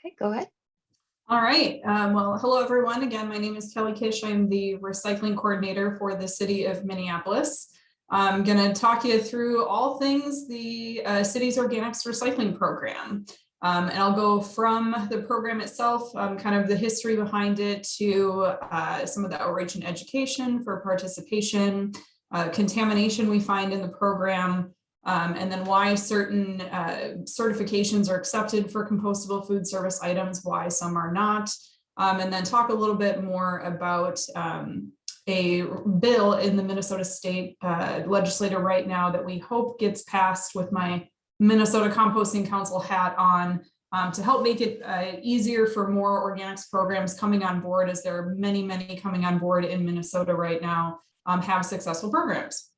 Okay, go ahead. All right. Well, hello, everyone. Again, my name is Kellie Kish. I'm the recycling coordinator for the City of Minneapolis. I'm going to talk you through all things the city's organics recycling program. And I'll go from the program itself, kind of the history behind it, to some of the outreach and education for participation, contamination we find in the program, and then why certain certifications are accepted for compostable food service items, why some are not, and then talk a little bit more about a bill in the Minnesota State legislature right now that we hope gets passed with my Minnesota Composting Council hat on, to help make it easier for more organics programs coming on board, as there are many coming on board in Minnesota right now, have successful programs.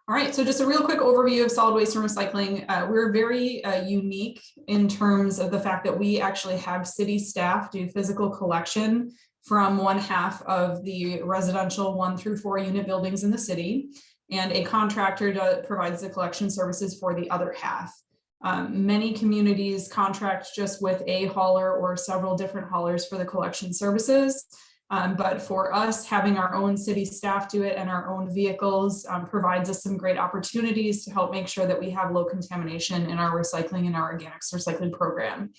All right, so just a real quick overview of solid waste and recycling. We're very unique in terms of the fact that we actually have city staff do physical collection from one half of the residential 1 through 4 unit buildings in the city, and a contractor provides the collection services for the other half. Many communities contract just with a hauler or several different haulers for the collection services. But for us, having our own city staff do it and our own vehicles provides us some great opportunities to help make sure that we have low contamination in our recycling and our organics recycling program.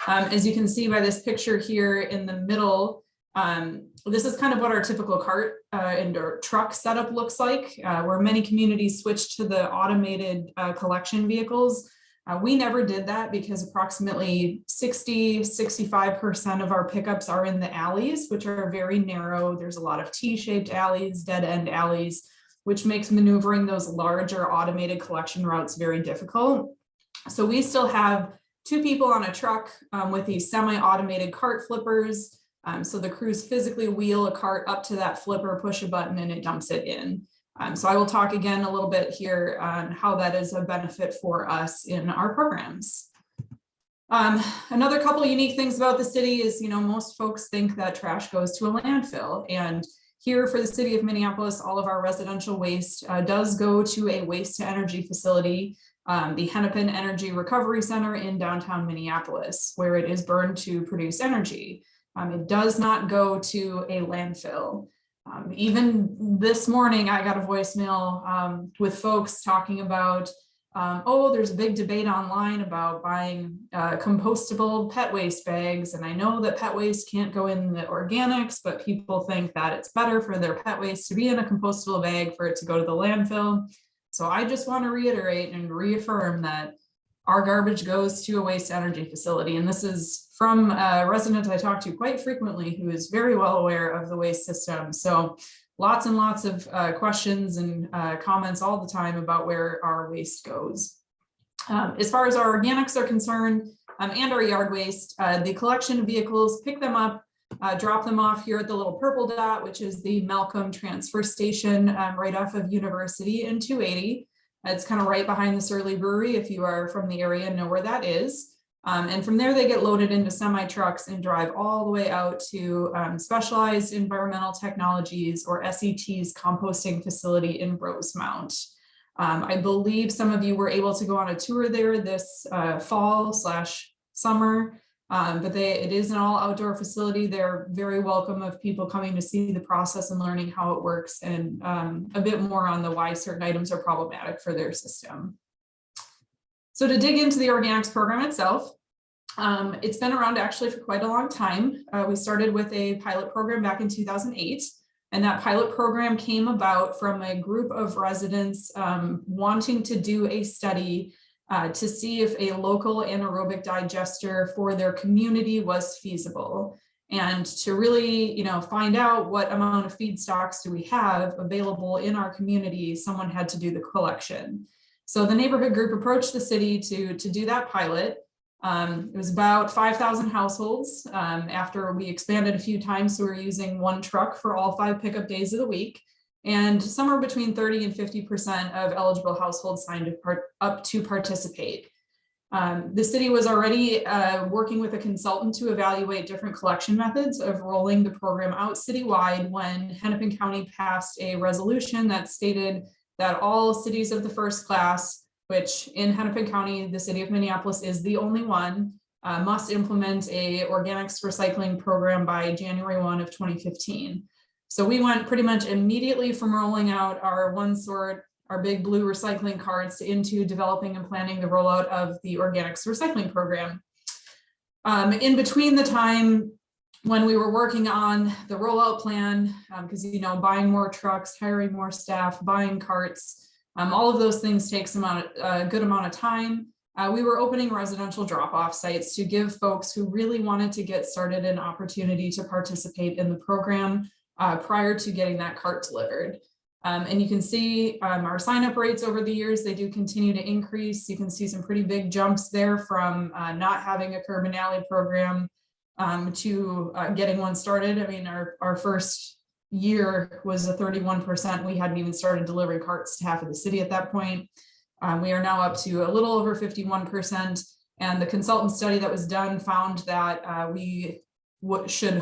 As you can see by this picture here in the middle, this is kind of what our typical cart and truck setup looks like, where many communities switch to the automated collection vehicles. We never did that because approximately 60–65% of our pickups are in the alleys, which are very narrow. There's a lot of T-shaped alleys, dead-end alleys, which makes maneuvering those larger automated collection routes very difficult. So we still have 2 people on a truck with these semi-automated cart flippers. So the crews physically wheel a cart up to that flipper, push a button, and it dumps it in. So I will talk again a little bit here on how that is a benefit for us in our programs. Another couple unique things about the city is, most folks think that trash goes to a landfill. And here for the City of Minneapolis, all of our residential waste does go to a waste to energy facility, the Hennepin Energy Recovery Center in downtown Minneapolis, where it is burned to produce energy. It does not go to a landfill. Even this morning, I got a voicemail with folks talking about, oh, there's a big debate online about buying compostable pet waste bags. And I know that pet waste can't go in the organics, but people think that it's better for their pet waste to be in a compostable bag for it to go to the landfill. So I just want to reiterate and reaffirm that our garbage goes to a waste energy facility. And this is from a resident I talk to quite frequently who is very well aware of the waste system. So lots and lots of questions and comments all the time about where our waste goes. As far as our organics are concerned, and our yard waste, the collection vehicles pick them up, drop them off here at the little purple dot, which is the Malcolm transfer station right off of University and 280. It's kind of right behind the Surly Brewery, if you are from the area and know where that is. And from there, they get loaded into semi-trucks and drive all the way out to Specialized Environmental Technologies, or SET's composting facility in Rosemount. I believe some of you were able to go on a tour there this fall/summer, but it is an all outdoor facility. They're very welcome of people coming to see the process and learning how it works, and a bit more on the why certain items are problematic for their system. So to dig into the organics program itself, it's been around actually for quite a long time. We started with a pilot program back in 2008, and that pilot program came about from a group of residents wanting to do a study to see if a local anaerobic digester for their community was feasible, and to really, find out what amount of feedstocks do we have available in our community. Someone had to do the collection. So the neighborhood group approached the city to do that pilot. It was about 5,000 households. After we expanded a few times, so we're using 1 truck for all 5 pickup days of the week. And somewhere between 30 and 50% of eligible households signed up to participate. The city was already working with a consultant to evaluate different collection methods of rolling the program out citywide when Hennepin County passed a resolution that stated that all cities of the first class, which in Hennepin County, the City of Minneapolis is the only one, must implement a organics recycling program by January 1 of 2015. So we went pretty much immediately from rolling out our our big blue recycling carts into developing and planning the rollout of the organics recycling program. In between the time when we were working on the rollout plan, because buying more trucks, hiring more staff, buying carts, all of those things takes a good amount of time. We were opening residential drop-off sites to give folks who really wanted to get started an opportunity to participate in the program prior to getting that cart delivered. And you can see our sign-up rates over the years, they do continue to increase. You can see some pretty big jumps there from not having a curb and alley program to getting one started. I mean, our first year was a 31%. We hadn't even started delivering carts to half of the city at that point. We are now up to a little over 51%. And the consultant study that was done found that we should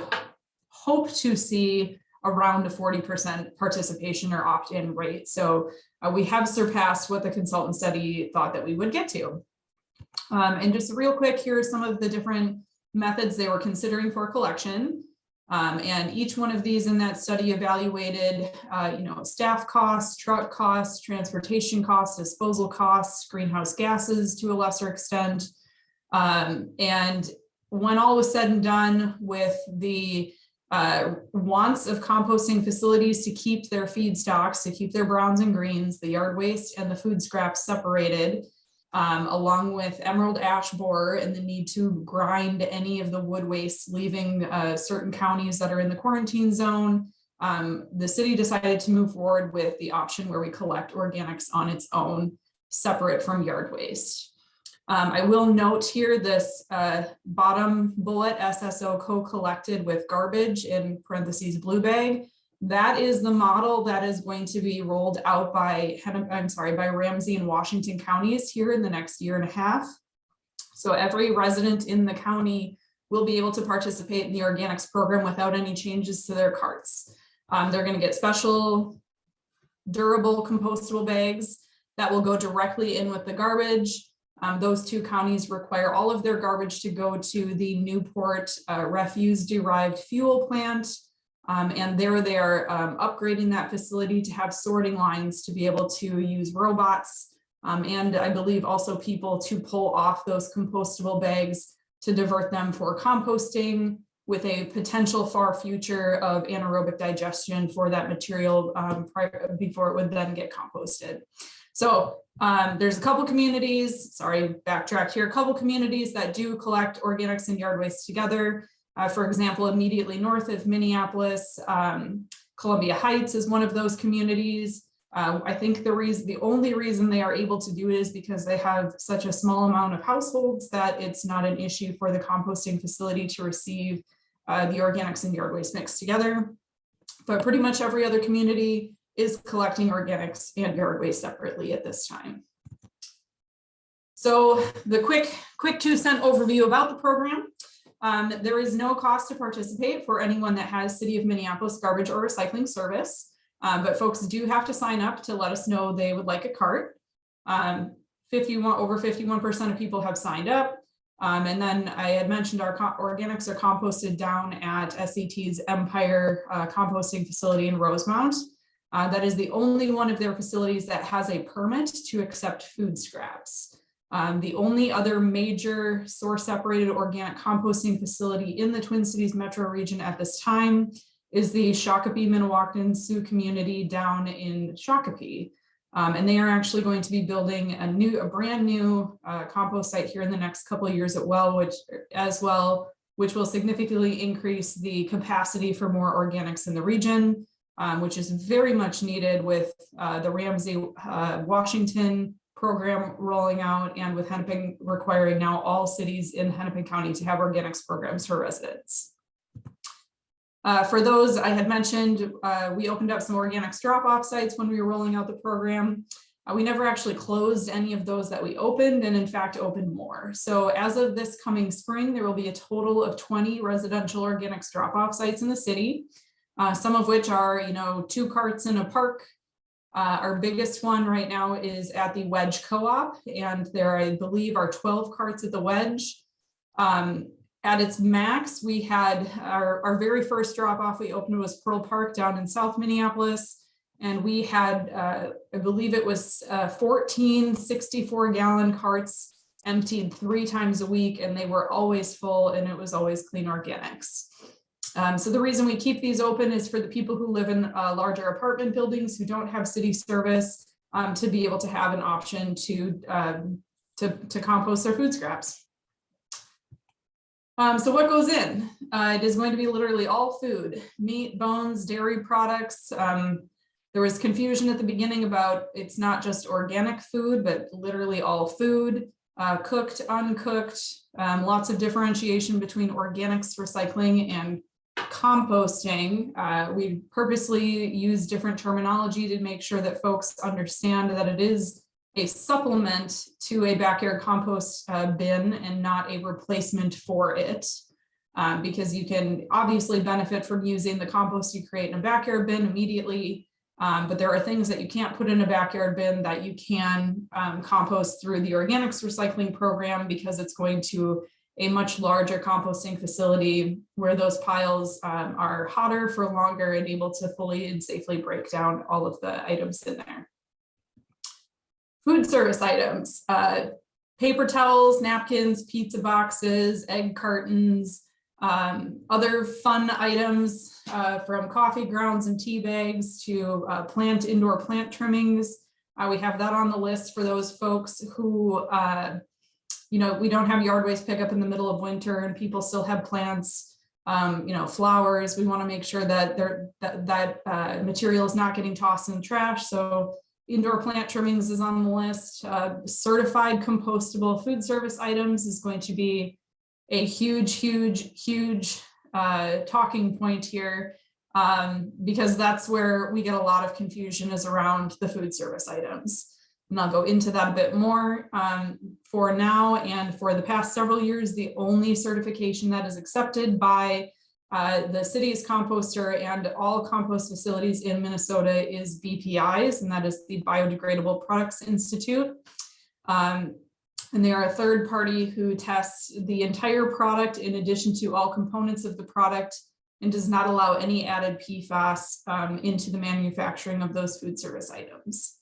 hope to see around a 40% participation or opt-in rate. So we have surpassed what the consultant study thought that we would get to. And just real quick, here are some of the different methods they were considering for collection. And each one of these in that study evaluated, staff costs, truck costs, transportation costs, disposal costs, greenhouse gases to a lesser extent. And when all was said and done with the wants of composting facilities to keep their feedstocks, to keep their browns and greens, the yard waste and the food scraps separated, along with emerald ash borer and the need to grind any of the wood waste leaving certain counties that are in the quarantine zone, the city decided to move forward with the option where we collect organics on its own, separate from yard waste. I will note here this bottom bullet, SSO co-collected with garbage in parentheses blue bag. That is the model that is going to be rolled out by Ramsey and Washington counties here in the next year and a half. So every resident in the county will be able to participate in the organics program without any changes to their carts. They're going to get special durable compostable bags that will go directly in with the garbage. Those two counties require all of their garbage to go to the Newport refuse-derived fuel plant. And they are upgrading that facility to have sorting lines to be able to use robots. And I believe also people to pull off those compostable bags to divert them for composting with a potential far future of anaerobic digestion for that material before it would then get composted. So there's a couple communities, backtracked here, a couple communities that do collect organics and yard waste together. For example, immediately north of Minneapolis, Columbia Heights is one of those communities. I think the only reason they are able to do it is because they have such a small amount of households that it's not an issue for the composting facility to receive the organics and yard waste mixed together. But pretty much every other community is collecting organics and yard waste separately at this time. So the quick 2-cent overview about the program. There is no cost to participate for anyone that has City of Minneapolis garbage or recycling service, but folks do have to sign up to let us know they would like a cart. Over 51% of people have signed up. And then I had mentioned our organics are composted down at SET's Empire composting facility in Rosemount. That is the only one of their facilities that has a permit to accept food scraps. The only other major source separated organic composting facility in the Twin Cities metro region at this time is the Shakopee Minnewacan Sioux community down in Shakopee. And they are actually going to be building a brand new compost site here in the next couple of years which will significantly increase the capacity for more organics in the region, which is very much needed with the Ramsey Washington program rolling out, and with Hennepin requiring now all cities in Hennepin County to have organics programs for residents. For those I had mentioned, we opened up some organics drop-off sites when we were rolling out the program. We never actually closed any of those that we opened, and in fact opened more. So as of this coming spring, there will be a total of 20 residential organics drop-off sites in the city, some of which are 2 carts in a park. Our biggest one right now is at the Wedge Co-op, and there, I believe, are 12 carts at the Wedge. At its max, we had our very first drop off we opened was Pearl Park down in South Minneapolis. And we had, I believe it was 14 64-gallon carts emptied 3 times a week, and they were always full, and it was always clean organics. So the reason we keep these open is for the people who live in larger apartment buildings who don't have city service to be able to have an option to compost their food scraps. So what goes in? It is going to be literally all food, meat, bones, dairy products. There was confusion at the beginning about it's not just organic food, but literally all food, cooked, uncooked, lots of differentiation between organics, recycling, and composting. We purposely use different terminology to make sure that folks understand that it is a supplement to a backyard compost bin and not a replacement for it, because you can obviously benefit from using the compost you create in a backyard bin immediately, but there are things that you can't put in a backyard bin that you can compost through the organics recycling program, because it's going to a much larger composting facility where those piles are hotter for longer and able to fully and safely break down all of the items in there. Food service items, paper towels, napkins, pizza boxes, egg cartons, other fun items from coffee grounds and tea bags to indoor plant trimmings. We have that on the list for those folks who, we don't have yard waste pickup in the middle of winter and people still have plants, flowers. We want to make sure that that material is not getting tossed in the trash. So indoor plant trimmings is on the list. Certified compostable food service items is going to be a huge talking point here, because that's where we get a lot of confusion is around the food service items. And I'll go into that a bit more. For now and for the past several years, the only certification that is accepted by the city's composter and all compost facilities in Minnesota is BPI's, and that is the Biodegradable Products Institute. And they are a third party who tests the entire product in addition to all components of the product and does not allow any added PFAS into the manufacturing of those food service items.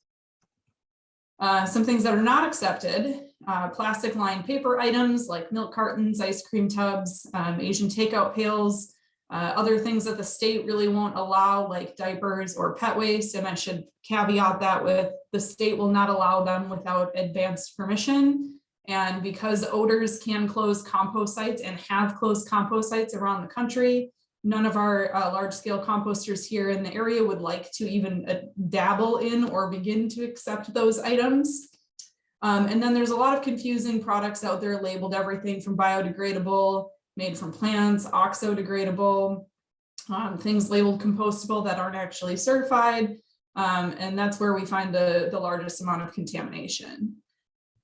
Some things that are not accepted, plastic lined paper items like milk cartons, ice cream tubs, Asian takeout pails, other things that the state really won't allow, like diapers or pet waste. And I should caveat that with the state will not allow them without advanced permission. And because odors can close compost sites and have closed compost sites around the country, none of our large scale composters here in the area would like to even dabble in or begin to accept those items. And then there's a lot of confusing products out there labeled everything from biodegradable, made from plants, oxo-degradable, things labeled compostable that aren't actually certified. And that's where we find the largest amount of contamination.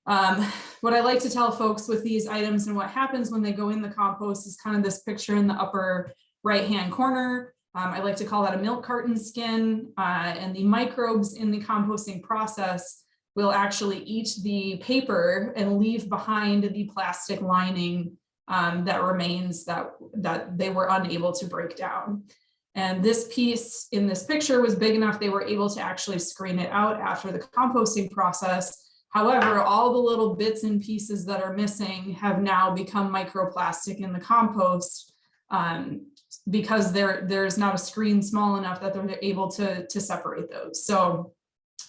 What I like to tell folks with these items and what happens when they go in the compost is kind of this picture in the upper right-hand corner. I like to call that a milk carton skin, and the microbes in the composting process will actually eat the paper and leave behind the plastic lining that remains that they were unable to break down. And this piece in this picture was big enough they were able to actually screen it out after the composting process. However, all the little bits and pieces that are missing have now become microplastic in the compost because there's not a screen small enough that they're able to separate those. So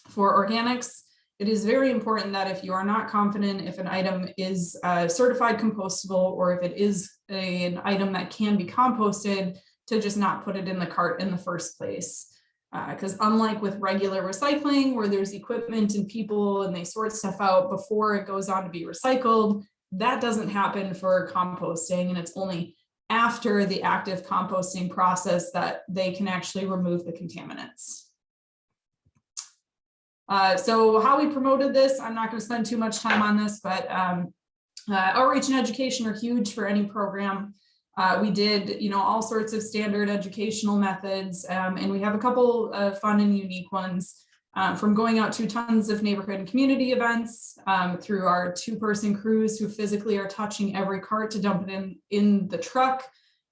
for organics, it is very important that if you are not confident if an item is certified compostable or if it is an item that can be composted, to just not put it in the cart in the first place. Because unlike with regular recycling, where there's equipment and people and they sort stuff out before it goes on to be recycled, that doesn't happen for composting. And it's only after the active composting process that they can actually remove the contaminants. So how we promoted this, I'm not going to spend too much time on this, but outreach and education are huge for any program. We did, all sorts of standard educational methods, and we have a couple of fun and unique ones. from going out to tons of neighborhood and community events, through our 2-person crews who physically are touching every cart to dump it in the truck.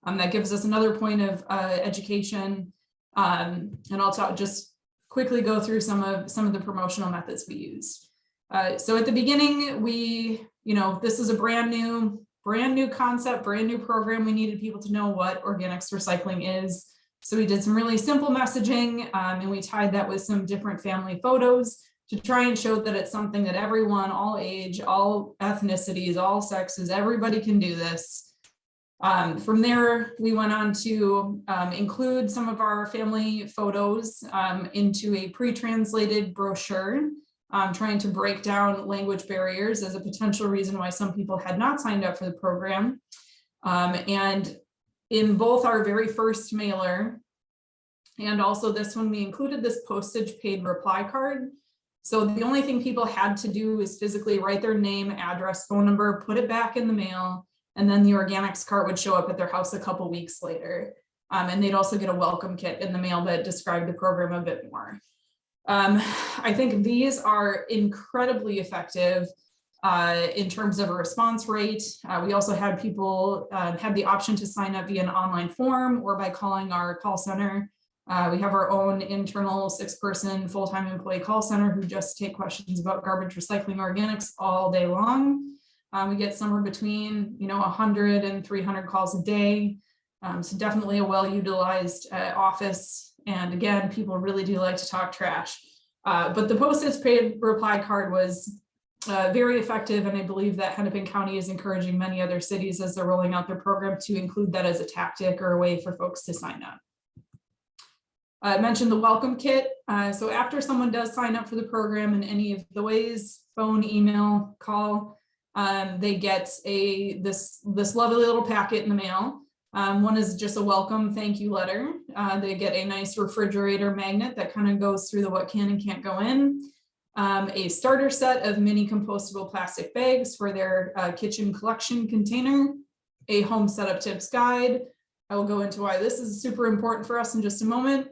That gives us another point of education. And I'll just quickly go through some of the promotional methods we used. So at the beginning, this is a brand new concept, brand new program. We needed people to know what organics recycling is. So we did some really simple messaging, and we tied that with some different family photos to try and show that it's something that everyone, all age, all ethnicities, all sexes, everybody can do this. From there, we went on to include some of our family photos into a pre-translated brochure, trying to break down language barriers as a potential reason why some people had not signed up for the program. And in both our very first mailer and also this one, we included this postage paid reply card. So the only thing people had to do is physically write their name, address, phone number, put it back in the mail, and then the organics cart would show up at their house a couple weeks later. And they'd also get a welcome kit in the mail that described the program a bit more. I think these are incredibly effective in terms of a response rate. We also had people had the option to sign up via an online form or by calling our call center. We have our own internal 6-person full-time employee call center who just take questions about garbage, recycling, organics all day long. We get somewhere between 100 and 300 calls a day. So definitely a well-utilized office. And again, people really do like to talk trash. But the postage paid reply card was very effective, and I believe that Hennepin County is encouraging many other cities as they're rolling out their program to include that as a tactic or a way for folks to sign up. I mentioned the welcome kit. So after someone does sign up for the program in any of the ways, phone, email, call, they get this lovely little packet in the mail. One is just a welcome thank you letter. They get a nice refrigerator magnet that kind of goes through the what can and can't go in. A starter set of mini compostable plastic bags for their kitchen collection container, a home setup tips guide. I will go into why this is super important for us in just a moment.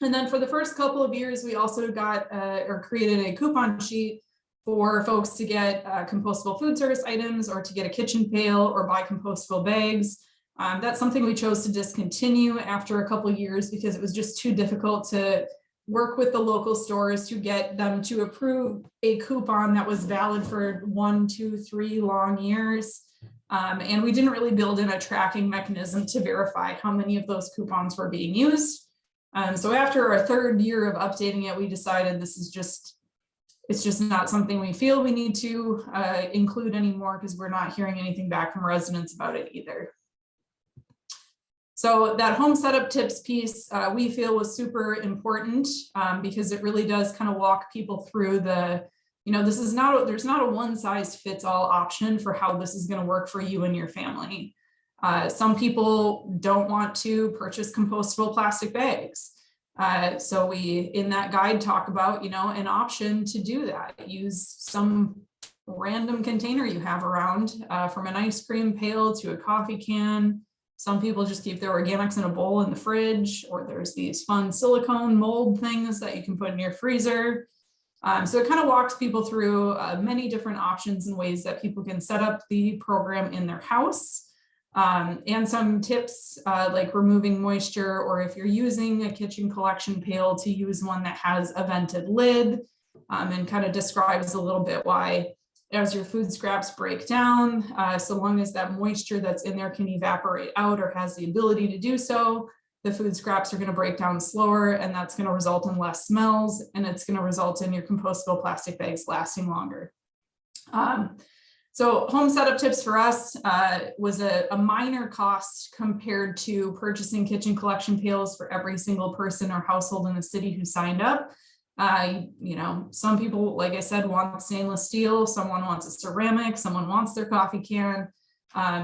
And then for the first couple of years, we also got or created a coupon sheet for folks to get compostable food service items or to get a kitchen pail or buy compostable bags. That's something we chose to discontinue after a couple of years because it was just too difficult to work with the local stores to get them to approve a coupon that was valid for 1, 2, 3 long years. And we didn't really build in a tracking mechanism to verify how many of those coupons were being used. So after our 3rd year of updating it, we decided it's just not something we feel we need to include anymore because we're not hearing anything back from residents about it either. So that home setup tips piece we feel was super important because it really does kind of walk people through there's not a one size fits all option for how this is going to work for you and your family. Some people don't want to purchase compostable plastic bags. So we, in that guide, talk about, an option to do that. Use some random container you have around, from an ice cream pail to a coffee can. Some people just keep their organics in a bowl in the fridge, or there's these fun silicone mold things that you can put in your freezer. So it kind of walks people through many different options and ways that people can set up the program in their house. And some tips like removing moisture, or if you're using a kitchen collection pail, to use one that has a vented lid, and kind of describes a little bit why as your food scraps break down, so long as that moisture that's in there can evaporate out or has the ability to do so, the food scraps are going to break down slower, and that's going to result in less smells, and it's going to result in your compostable plastic bags lasting longer. So home setup tips for us was a minor cost compared to purchasing kitchen collection pails for every single person or household in the city who signed up. Some people, like I said, want stainless steel, someone wants a ceramic, someone wants their coffee can.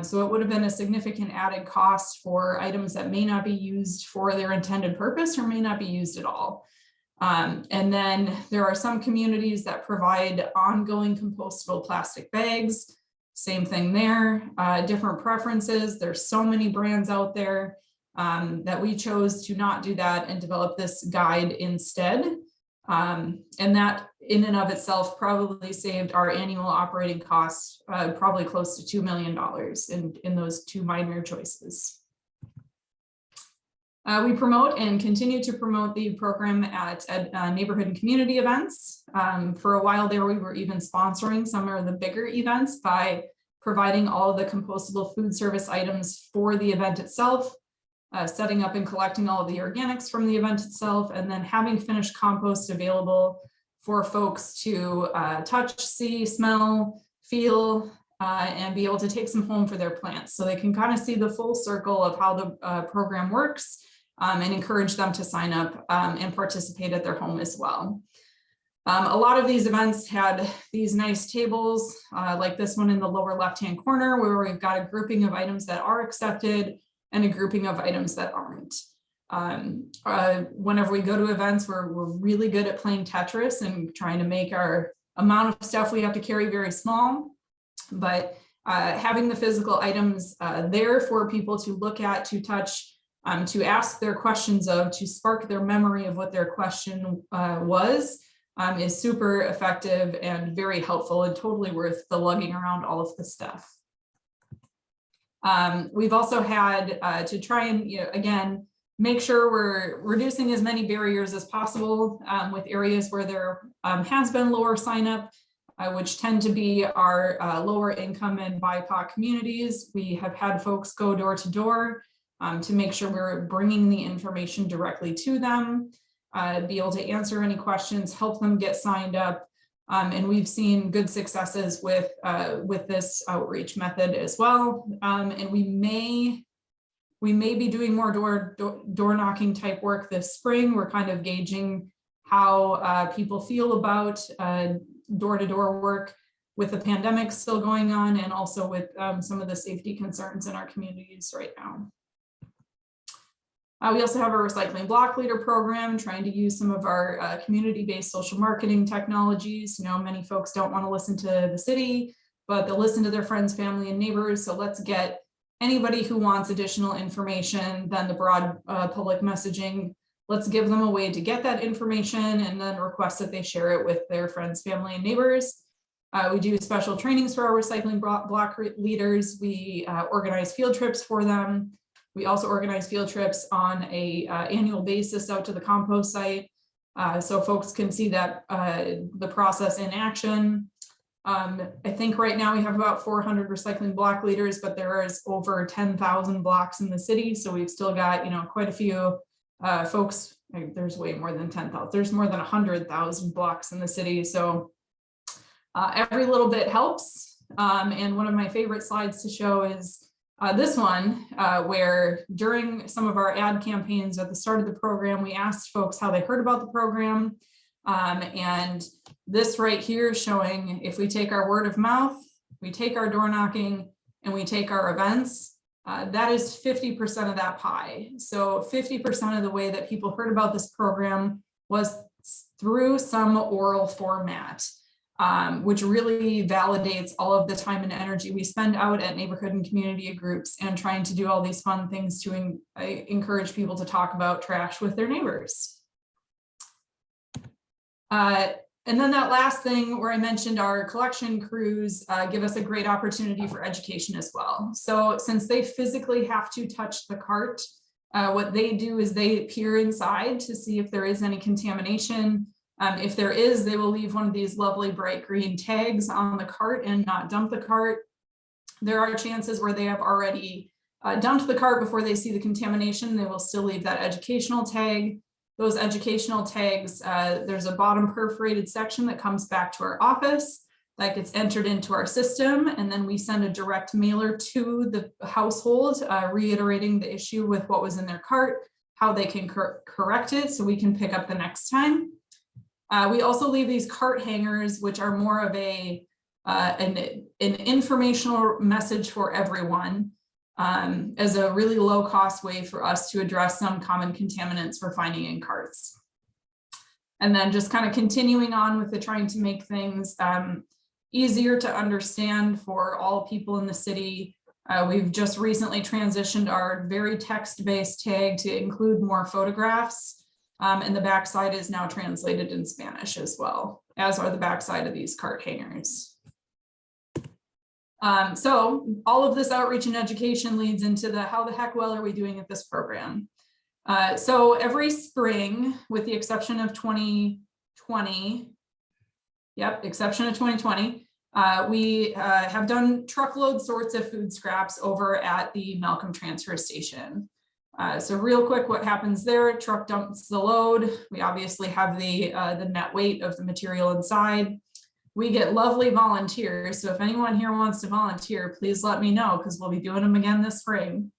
So it would have been a significant added cost for items that may not be used for their intended purpose or may not be used at all. And then there are some communities that provide ongoing compostable plastic bags. Same thing there, different preferences. There's so many brands out there that we chose to not do that and develop this guide instead. And that in and of itself probably saved our annual operating costs probably close to $2 million in those two minor choices. We promote and continue to promote the program at neighborhood and community events. For a while there, we were even sponsoring some of the bigger events by providing all of the compostable food service items for the event itself, setting up and collecting all of the organics from the event itself, and then having finished compost available for folks to touch, see, smell, feel, and be able to take some home for their plants. So they can kind of see the full circle of how the program works, and encourage them to sign up and participate at their home as well. A lot of these events had these nice tables like this one in the lower left-hand corner, where we've got a grouping of items that are accepted and a grouping of items that aren't. Whenever we go to events, we're really good at playing Tetris and trying to make our amount of stuff we have to carry very small. But having the physical items there for people to look at, to touch, to ask their questions of, to spark their memory of what their question was, is super effective and very helpful and totally worth the lugging around all of the stuff. We've also had to try and, again, make sure we're reducing as many barriers as possible with areas where there has been lower sign up, which tend to be our lower income and BIPOC communities. We have had folks go door to door to make sure we're bringing the information directly to them, be able to answer any questions, help them get signed up. And we've seen good successes with this outreach method as well. And we may be doing more door knocking type work this spring. We're kind of gauging how people feel about door-to-door work with the pandemic still going on, and also with some of the safety concerns in our communities right now. We also have a recycling block leader program, trying to use some of our community-based social marketing technologies. You know, many folks don't want to listen to the city, but they'll listen to their friends, family, and neighbors. So let's get anybody who wants additional information than the broad public messaging. Let's give them a way to get that information and then request that they share it with their friends, family, and neighbors. We do special trainings for our recycling block leaders. We organize field trips for them. We also organize field trips on a annual basis out to the compost site, so folks can see that the process in action. I think right now we have about 400 recycling block leaders, but there is over 10,000 blocks in the city. So we've still got, quite a few folks. There's way more than 10,000. There's more than 100,000 blocks in the city. So every little bit helps. And one of my favorite slides to show is this one, where during some of our ad campaigns at the start of the program, we asked folks how they heard about the program. And this right here is showing, if we take our word of mouth, we take our door knocking, and we take our events, that is 50% of that pie. So 50% of the way that people heard about this program was through some oral format. Which really validates all of the time and energy we spend out at neighborhood and community groups and trying to do all these fun things to encourage people to talk about trash with their neighbors. And then that last thing where I mentioned our collection crews give us a great opportunity for education as well. So since they physically have to touch the cart, what they do is they peer inside to see if there is any contamination. If there is, they will leave one of these lovely bright green tags on the cart and not dump the cart. There are chances where they have already dumped the cart before they see the contamination. They will still leave that educational tag. Those educational tags, there's a bottom perforated section that comes back to our office that gets entered into our system. And then we send a direct mailer to the household, reiterating the issue with what was in their cart, how they can correct it so we can pick up the next time. We also leave these cart hangers, which are more of an informational message for everyone, as a really low cost way for us to address some common contaminants we're finding in carts. And then just kind of continuing on with the trying to make things easier to understand for all people in the city. We've just recently transitioned our very text-based tag to include more photographs. And the backside is now translated in Spanish as well, as are the backside of these cart hangers. So all of this outreach and education leads into the how the heck well are we doing at this program? So every spring, with the exception of 2020, exception of 2020, we have done truckload sorts of food scraps over at the Malcolm transfer station. So real quick, what happens there? Truck dumps the load. We obviously have the net weight of the material inside. We get lovely volunteers. So if anyone here wants to volunteer, please let me know, because we'll be doing them again this spring.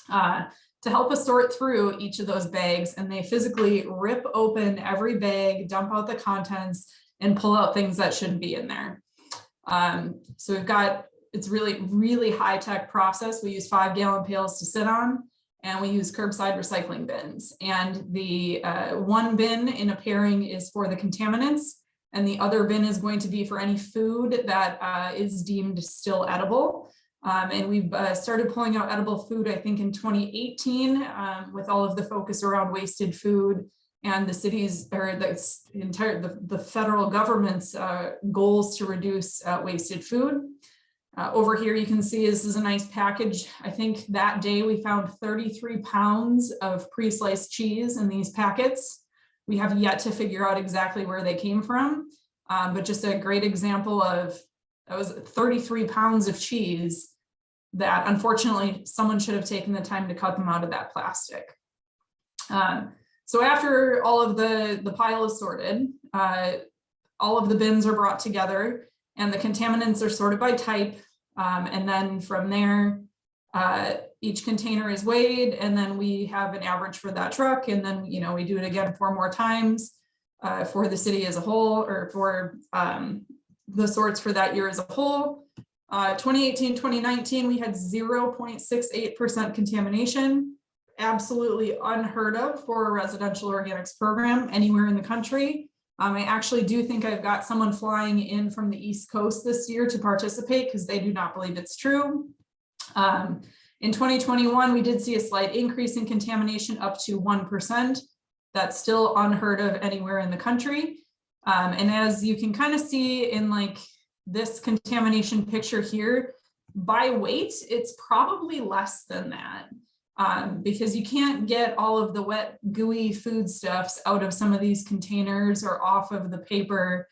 To help us sort through each of those bags, and they physically rip open every bag, dump out the contents, and pull out things that shouldn't be in there. So we've got, it's really high-tech process. We use 5-gallon pails to sit on, and we use curbside recycling bins. And the one bin in a pairing is for the contaminants, and the other bin is going to be for any food that is deemed still edible. And we've started pulling out edible food, I think, in 2018, with all of the focus around wasted food and the city's, or the federal government's goals to reduce wasted food. Over here, you can see this is a nice package. I think that day we found 33 pounds of pre-sliced cheese in these packets. We have yet to figure out exactly where they came from, but just a great example of, that was 33 pounds of cheese that unfortunately someone should have taken the time to cut them out of that plastic. So after all of the pile is sorted, all of the bins are brought together and the contaminants are sorted by type. And then from there, each container is weighed, and then we have an average for that truck. And then, you know, we do it again 4 more times for the city as a whole, or for the sorts for that year as a whole. 2018, 2019, we had 0.68% contamination. Absolutely unheard of for a residential organics program anywhere in the country. I actually do think I've got someone flying in from the East Coast this year to participate because they do not believe it's true. In 2021, we did see a slight increase in contamination up to 1%. That's still unheard of anywhere in the country. And as you can kind of see in like this contamination picture here, by weight, it's probably less than that. Because you can't get all of the wet, gooey foodstuffs out of some of these containers or off of the paper.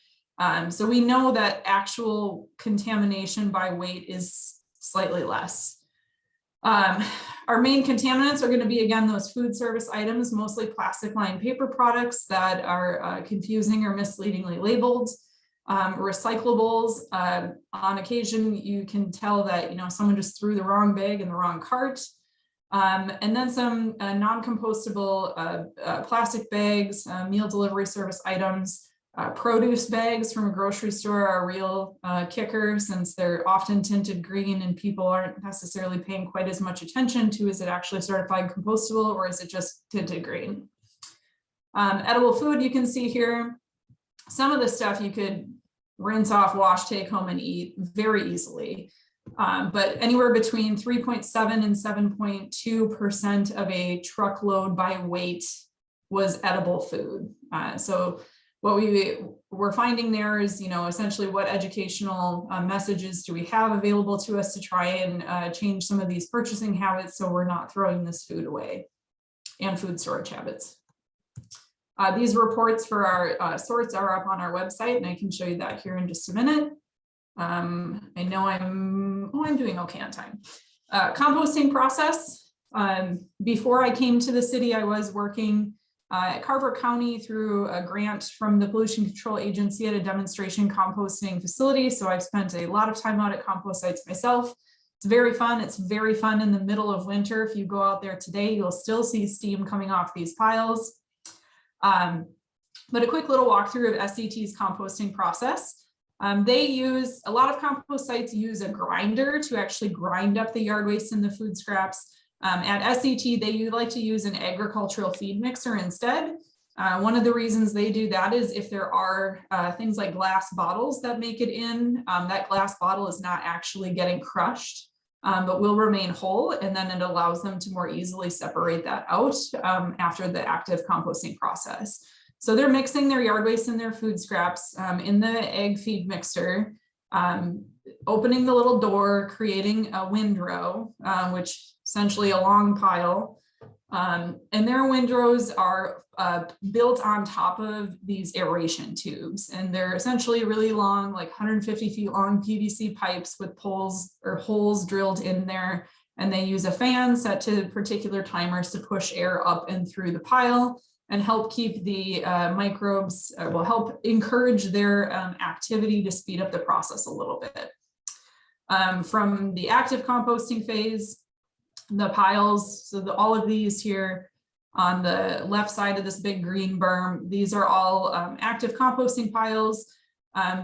So we know that actual contamination by weight is slightly less. Our main contaminants are going to be, again, those food service items, mostly plastic lined paper products that are confusing or misleadingly labeled. Recyclables, on occasion, you can tell that, you know, someone just threw the wrong bag in the wrong cart. And then some non-compostable plastic bags, meal delivery service items, produce bags from a grocery store are a real kicker, since they're often tinted green and people aren't necessarily paying quite as much attention to, is it actually certified compostable or is it just tinted green? Edible food, you can see here, some of the stuff you could rinse off, wash, take home and eat very easily. But anywhere between 3.7 and 7.2% of a truckload by weight was edible food. So what we were finding there is, you know, essentially what educational messages do we have available to us to try and change some of these purchasing habits so we're not throwing this food away, and food storage habits. These reports for our sorts are up on our website, and I can show you that here in just a minute. I know I'm doing okay on time. Composting process. Before I came to the city, I was working at Carver County through a grant from the Pollution Control Agency at a demonstration composting facility. So I've spent a lot of time out at compost sites myself. It's very fun. It's very fun in the middle of winter. If you go out there today, you'll still see steam coming off these piles. But a quick little walkthrough of SCT's composting process. They use, a lot of compost sites use a grinder to actually grind up the yard waste and the food scraps. At SCT, they like to use an agricultural feed mixer instead. One of the reasons they do that is if there are things like glass bottles that make it in, that glass bottle is not actually getting crushed. but will remain whole, and then it allows them to more easily separate that out after the active composting process. So they're mixing their yard waste and their food scraps in the egg feed mixer, opening the little door, creating a windrow, which essentially a long pile. And their windrows are built on top of these aeration tubes, and they're essentially really long, like 150 feet long PVC pipes with poles or holes drilled in there, and they use a fan set to particular timers to push air up and through the pile and help keep the microbes, will help encourage their activity to speed up the process a little bit. From the active composting phase, the piles, so all of these here on the left side of this big green berm, these are all active composting piles.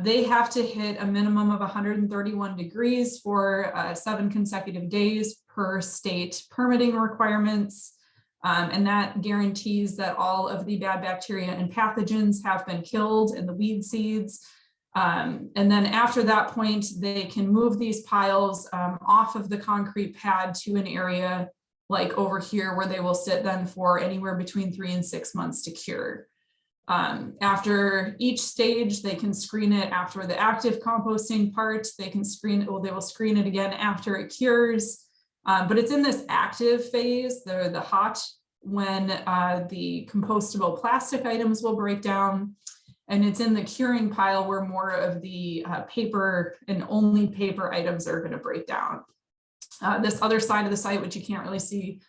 They have to hit a minimum of 131 degrees for 7 consecutive days per state permitting requirements. And that guarantees that all of the bad bacteria and pathogens have been killed in the weed seeds. And then after that point, they can move these piles off of the concrete pad to an area like over here where they will sit then for anywhere between 3 and 6 months to cure. After each stage, they can screen it. After the active composting part, they can screen it, well, they will screen it again after it cures. But it's in this active phase, the hot, when the compostable plastic items will break down. And it's in the curing pile where more of the paper and only paper items are going to break down. This other side of the site, which you can't really see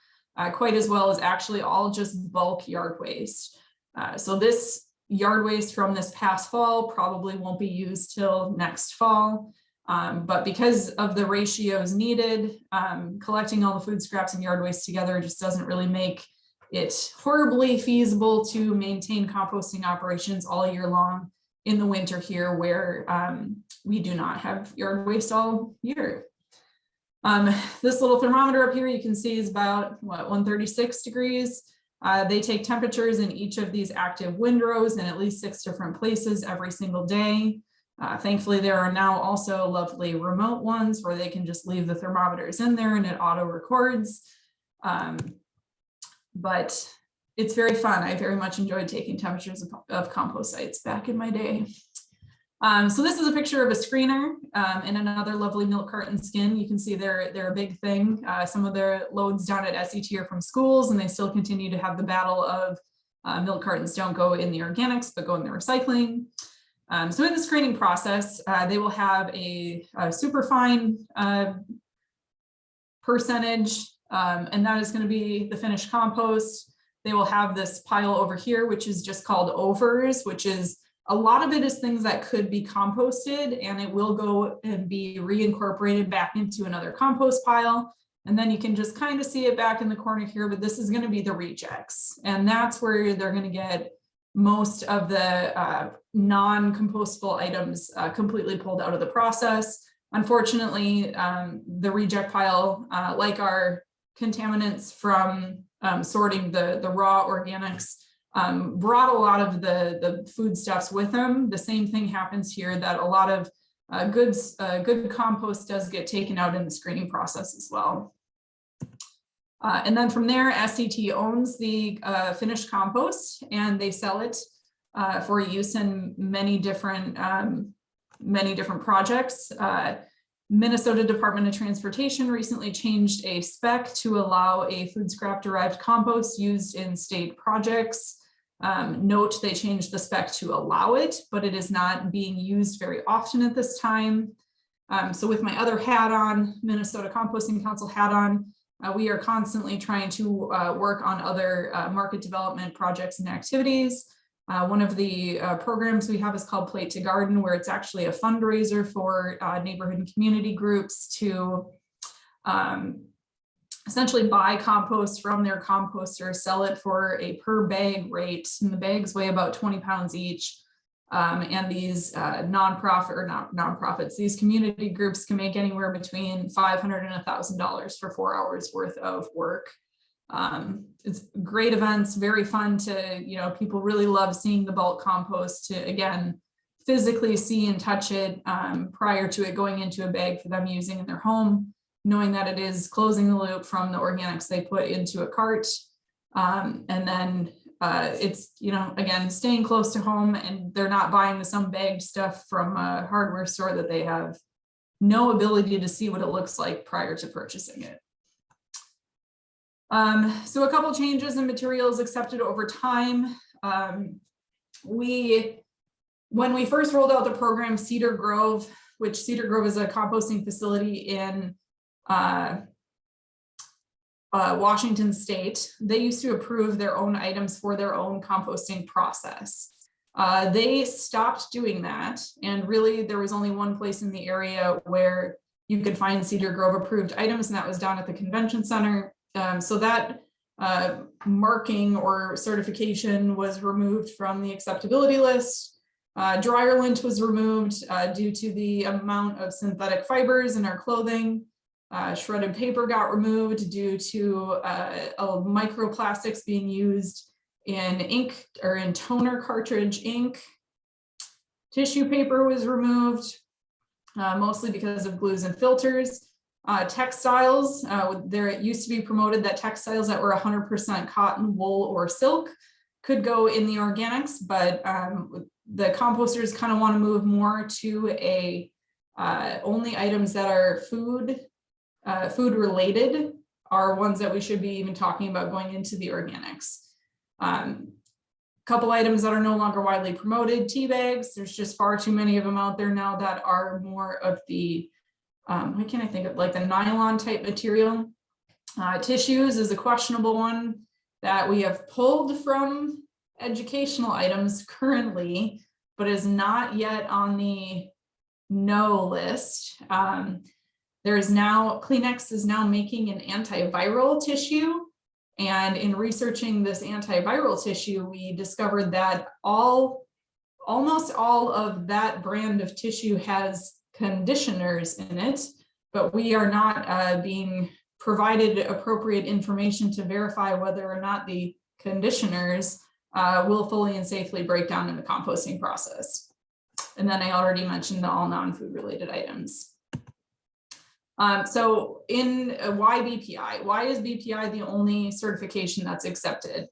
quite as well, is actually all just bulk yard waste. So this yard waste from this past fall probably won't be used till next fall. But because of the ratios needed, collecting all the food scraps and yard waste together just doesn't really make it horribly feasible to maintain composting operations all year long in the winter here, where we do not have yard waste all year. This little thermometer up here you can see is about 136 degrees. They take temperatures in each of these active windrows in at least 6 different places every single day. Thankfully, there are now also lovely remote ones where they can just leave the thermometers in there and it auto records. But it's very fun. I very much enjoyed taking temperatures of compost sites back in my day. So this is a picture of a screener and another lovely milk carton skin. You can see they're a big thing. Some of their loads down at SET are from schools, and they still continue to have the battle of milk cartons don't go in the organics, but go in the recycling. So in the screening process, they will have a super fine percentage, and that is going to be the finished compost. They will have this pile over here, which is just called overs, which is a lot of it is things that could be composted, and it will go and be reincorporated back into another compost pile. And then you can just kind of see it back in the corner here, but this is going to be the rejects. And that's where they're going to get most of the non-compostable items completely pulled out of the process. Unfortunately, the reject pile, like our contaminants from sorting the raw organics, brought a lot of the foodstuffs with them. The same thing happens here, that a lot of good compost does get taken out in the screening process as well. And then from there, SCT owns the finished compost, and they sell it for use in many different projects. Minnesota Department of Transportation recently changed a spec to allow a food scrap derived compost used in state projects. Note they changed the spec to allow it, but it is not being used very often at this time. So with my other hat on, Minnesota Composting Council hat on, we are constantly trying to work on other market development projects and activities. One of the programs we have is called Plate to Garden, where it's actually a fundraiser for neighborhood and community groups to essentially buy compost from their composter, sell it for a per bag rate, and the bags weigh about 20 pounds each. And these nonprofits, these community groups can make anywhere between $500 and $1,000 for 4 hours worth of work. It's great events, very fun to, people really love seeing the bulk compost, to, again, physically see and touch it prior to it going into a bag for them using in their home. knowing that it is closing the loop from the organics they put into a cart. And then it's, again, staying close to home, and they're not buying some bagged stuff from a hardware store that they have no ability to see what it looks like prior to purchasing it. So a couple changes in materials accepted over time. When we first rolled out the program, Cedar Grove, which Cedar Grove is a composting facility in Washington State, they used to approve their own items for their own composting process. They stopped doing that, and really there was only one place in the area where you could find Cedar Grove approved items, and that was down at the convention center. So that marking or certification was removed from the acceptability list. Dryer lint was removed due to the amount of synthetic fibers in our clothing. Shredded paper got removed due to microplastics being used in ink or in toner cartridge ink. Tissue paper was removed, mostly because of glues and filters. Textiles, it used to be promoted that textiles that were 100% cotton, wool, or silk could go in the organics, but the composters kind of want to move more to only items that are food related are ones that we should be even talking about going into the organics. Couple items that are no longer widely promoted: tea bags. There's just far too many of them out there now that are more of the what can I think of, like the nylon type material. Tissues is a questionable one that we have pulled from educational items currently, but is not yet on the no list. Kleenex is now making an antiviral tissue. And in researching this antiviral tissue, we discovered that almost all of that brand of tissue has conditioners in it, but we are not being provided appropriate information to verify whether or not the conditioners will fully and safely break down in the composting process. And then I already mentioned the all non-food related items. So why BPI? Why is BPI the only certification that's accepted?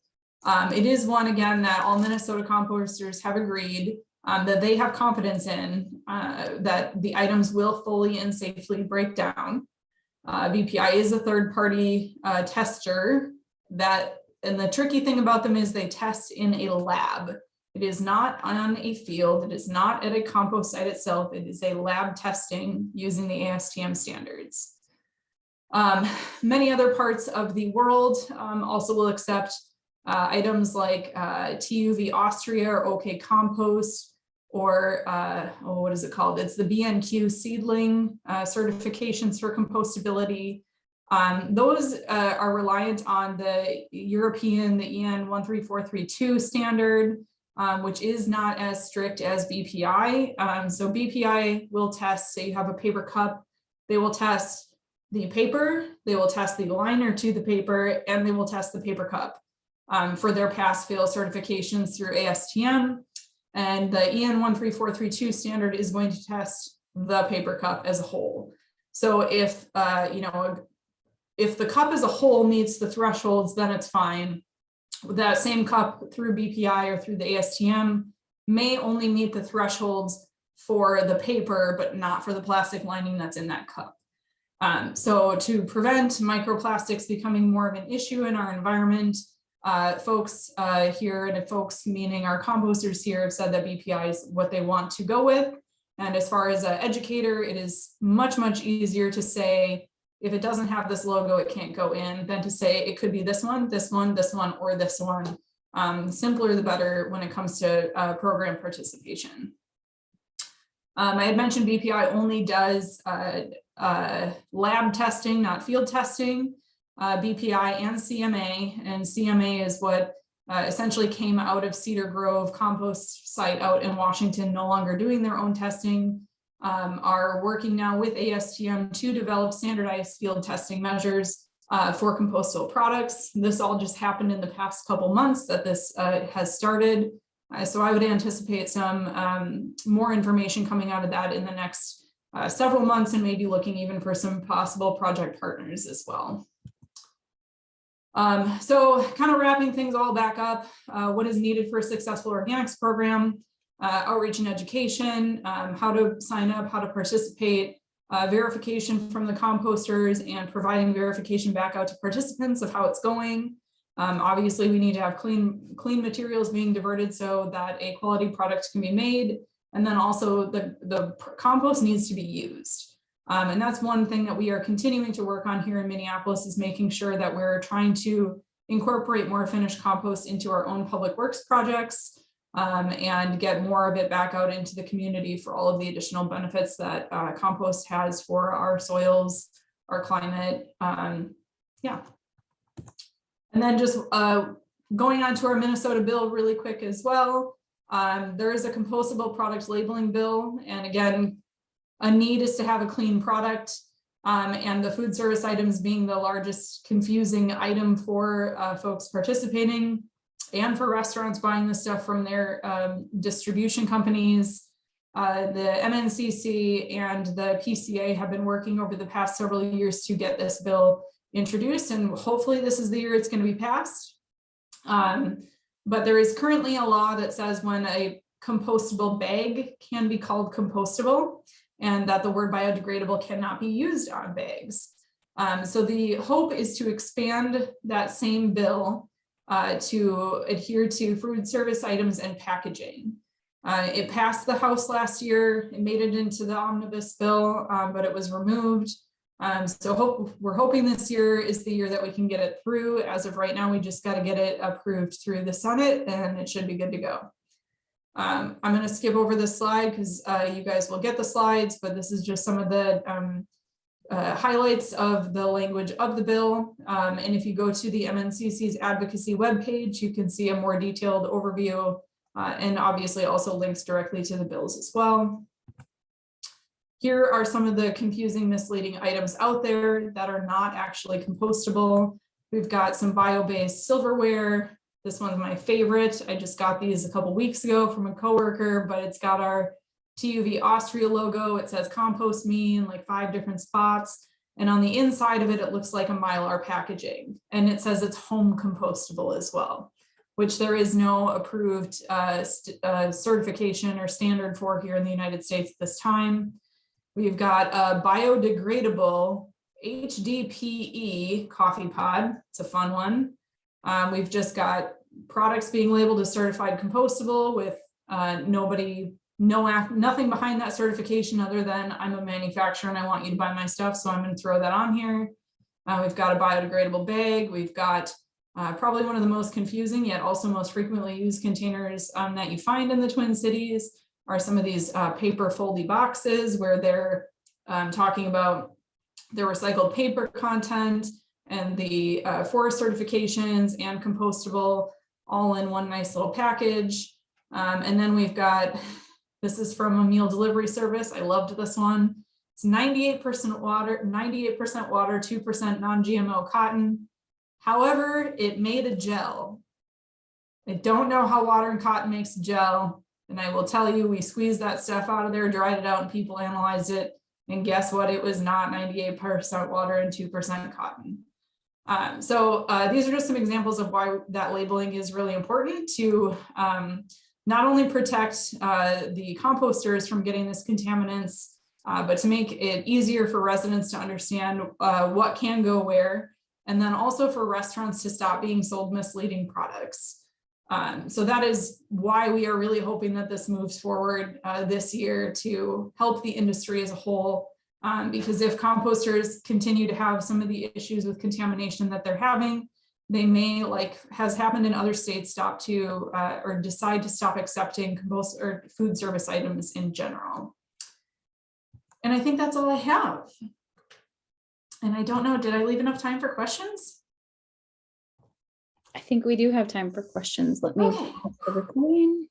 It is one, again, that all Minnesota composters have agreed that they have confidence in, that the items will fully and safely break down. BPI is a third-party tester and the tricky thing about them is they test in a lab. It is not on a field. It is not at a compost site itself. It is a lab testing using the ASTM standards. Many other parts of the world also will accept items like TUV Austria or OK Compost, or what is it called? It's the BNQ seedling certifications for compostability. Those are reliant on the European, the EN 13432 standard, which is not as strict as BPI. So BPI will test, say you have a paper cup, they will test the paper, they will test the liner to the paper, and they will test the paper cup for their pass-fail certifications through ASTM. And the EN 13432 standard is going to test the paper cup as a whole. So if the cup as a whole meets the thresholds, then it's fine. That same cup through BPI or through the ASTM may only meet the thresholds for the paper, but not for the plastic lining that's in that cup. So to prevent microplastics becoming more of an issue in our environment, folks here, and folks meaning our composters here, have said that BPI is what they want to go with. And as far as an educator, it is much, much easier to say, if it doesn't have this logo, it can't go in, than to say it could be this one, this one, this one, or this one. Simpler the better when it comes to program participation. I had mentioned BPI only does lab testing, not field testing. BPI and CMA is what essentially came out of Cedar Grove compost site out in Washington, no longer doing their own testing. Are working now with ASTM to develop standardized field testing measures for compostable products. This all just happened in the past couple months that this has started. So I would anticipate some more information coming out of that in the next several months, and maybe looking even for some possible project partners as well. So kind of wrapping things all back up, what is needed for a successful organics program, outreach and education, how to sign up, how to participate, verification from the composters, and providing verification back out to participants of how it's going. Obviously, we need to have clean materials being diverted so that a quality product can be made. And then also the compost needs to be used. And that's one thing that we are continuing to work on here in Minneapolis, is making sure that we're trying to incorporate more finished compost into our own public works projects, and get more of it back out into the community for all of the additional benefits that compost has for our soils, our climate. Yeah. And then just going on to our Minnesota bill really quick as well. There is a compostable product labeling bill. And again, a need is to have a clean product, and the food service items being the largest confusing item for folks participating, and for restaurants buying the stuff from their distribution companies. The MNCC and the PCA have been working over the past several years to get this bill introduced, and hopefully this is the year it's going to be passed. But there is currently a law that says when a compostable bag can be called compostable, and that the word biodegradable cannot be used on bags. So the hope is to expand that same bill to adhere to food service items and packaging. It passed the House last year. It made it into the omnibus bill, but it was removed. So we're hoping this year is the year that we can get it through. As of right now, we just got to get it approved through the Senate, and it should be good to go. I'm going to skip over this slide because you guys will get the slides, but this is just some of the highlights of the language of the bill. And if you go to the MNCC's advocacy webpage, you can see a more detailed overview, and obviously also links directly to the bills as well. Here are some of the confusing, misleading items out there that are not actually compostable. We've got some bio-based silverware. This one's my favorite. I just got these a couple weeks ago from a coworker, but it's got our TUV Austria logo. It says compost me in like 5 different spots. And on the inside of it, it looks like a Mylar packaging. And it says it's home compostable as well, which there is no approved certification or standard for here in the United States at this time. We've got a biodegradable HDPE coffee pod. It's a fun one. We've just got products being labeled as certified compostable with nothing behind that certification other than I'm a manufacturer and I want you to buy my stuff, so I'm going to throw that on here. We've got a biodegradable bag. We've got probably one of the most confusing yet also most frequently used containers that you find in the Twin Cities are some of these paper foldy boxes where they're talking about the recycled paper content and the forest certifications and compostable all in one nice little package. And then we've got, this is from a meal delivery service. I loved this one. It's 98% water, 2% non-GMO cotton. However, it made a gel. I don't know how water and cotton makes a gel. And I will tell you, we squeezed that stuff out of there, dried it out, and people analyzed it. And guess what? It was not 98% water and 2% cotton. So these are just some examples of why that labeling is really important to not only protect the composters from getting this contaminants, but to make it easier for residents to understand what can go where, and then also for restaurants to stop being sold misleading products. So that is why we are really hoping that this moves forward this year to help the industry as a whole. Because if composters continue to have some of the issues with contamination that they're having, they may, like has happened in other states, stop to or decide to stop accepting compost or food service items in general. And I think that's all I have. And I don't know, did I leave enough time for questions? I think we do have time for questions. Let me pause the recording.